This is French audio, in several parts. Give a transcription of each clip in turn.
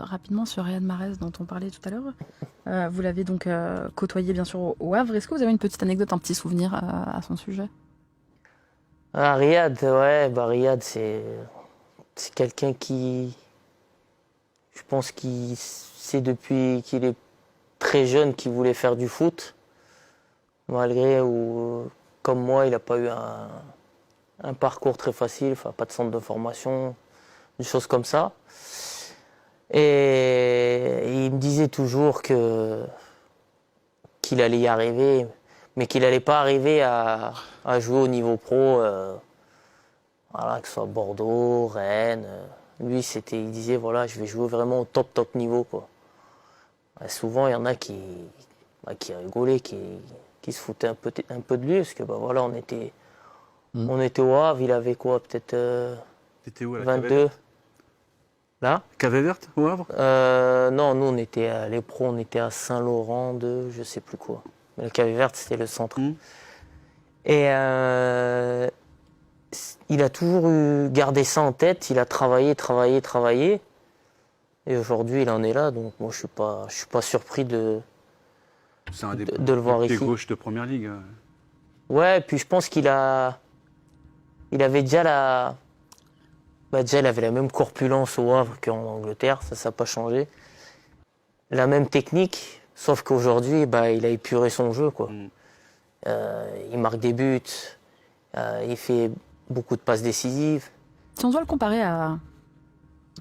Rapidement sur Riyad Mahrez dont on parlait tout à l'heure, vous l'avez donc côtoyé bien sûr au Havre. Est-ce que vous avez une petite anecdote, un petit souvenir à son sujet? Ah, Riyad, ouais, bah Riyad, c'est quelqu'un qui, je pense qu'il sait depuis qu'il est très jeune qu'il voulait faire du foot, malgré ou comme moi, il n'a pas eu un parcours très facile, enfin pas de centre de formation, des choses comme ça. Et il me disait toujours qu'il allait y arriver, mais qu'il n'allait pas arriver à jouer au niveau pro, voilà, que ce soit Bordeaux, Rennes. Lui, il disait voilà, je vais jouer vraiment au top niveau, quoi. Et souvent, il y en a qui rigolaient, qui se foutaient un peu de lui, parce que bah, voilà, on était au Havre, il avait quoi, peut-être T'étais où à la 22. Là Cavée verte au Havre? Non, nous on était les pros, on était à Saint-Laurent de je sais plus quoi. Mais la Cavée Verte, c'était le centre. Et il a toujours gardé ça en tête, il a travaillé. Et aujourd'hui, il en est là, donc moi je suis pas surpris de le voir ici. Pied gauche de première ligue. Ouais, puis je pense il avait déjà déjà, il avait la même corpulence au Havre qu'en Angleterre, ça n'a pas changé. La même technique, sauf qu'aujourd'hui, bah, il a épuré son jeu, quoi. Il marque des buts, il fait beaucoup de passes décisives. Si on doit le comparer à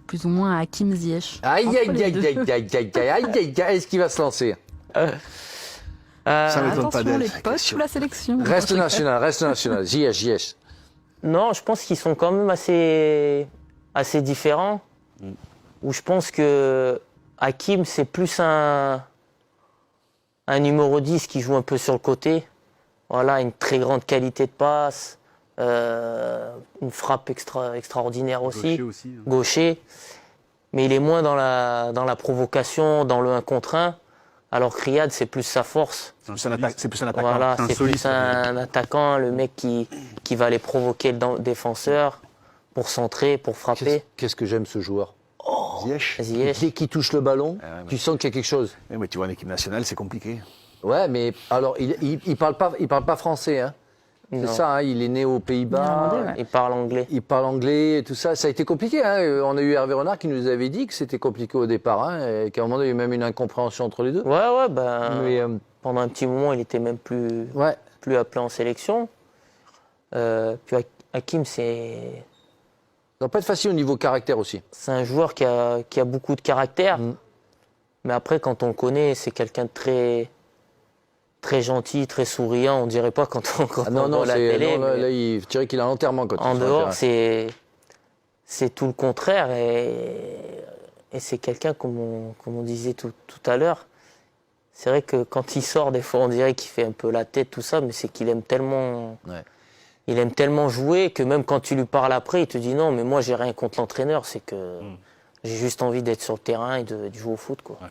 plus ou moins à Hakim Ziyech. Aïe, entre aïe, les aïe, deux. aïe, aïe, aïe, aïe, aïe, aïe, est-ce qu'il va se lancer? Ça m'étonne pas Attention, d'elle. les postes sous la sélection. Reste national. Ziyech. Non, je pense qu'ils sont quand même assez différents. Où je pense que Hakim, c'est plus un numéro 10 qui joue un peu sur le côté. Voilà, une très grande qualité de passe, une frappe extraordinaire aussi. Gaucher aussi. Gaucher. Mais il est moins dans la provocation, dans le 1 contre 1. Alors que Riyad, c'est plus sa force. C'est plus un attaquant. Voilà, C'est un c'est plus soliste. un attaquant, le mec qui va aller provoquer le défenseur pour centrer, pour frapper. Qu'est-ce que j'aime ce joueur. Ziyech. Ziyech. Dès qu'il touche le ballon, ouais. tu sens qu'il y a quelque chose. Mais tu vois, en équipe nationale, c'est compliqué. Ouais, mais alors, il parle pas français, hein. C'est Non. ça, hein, il est né aux Pays-Bas. Néerlandais, ouais. Il parle anglais. Il parle anglais et tout ça. Ça a été compliqué, hein. On a eu Hervé Renard qui nous avait dit que c'était compliqué au départ, hein, et qu'à un moment, il y a eu même une incompréhension entre les deux. Ouais, ben, Mais, pendant un petit moment, il était même plus appelé en sélection. Puis Hakim, c'est ça va pas être facile au niveau caractère aussi. un joueur qui a beaucoup de caractère. Mais après, quand on le connaît, c'est quelqu'un de très gentil, très souriant. On dirait pas quand on voit la télé. là, je dirais qu'il a l'enterrement quand En il est sur le dehors, terrain. c'est tout le contraire. Et c'est quelqu'un, comme on disait tout à l'heure, c'est vrai que quand il sort, des fois, on dirait qu'il fait un peu la tête, tout ça, mais c'est qu'il aime tellement... Ouais. Il aime tellement jouer que même quand tu lui parles après, il te dit non, mais moi, j'ai rien contre l'entraîneur. C'est que j'ai juste envie d'être sur le terrain et de jouer au foot, quoi. Ouais.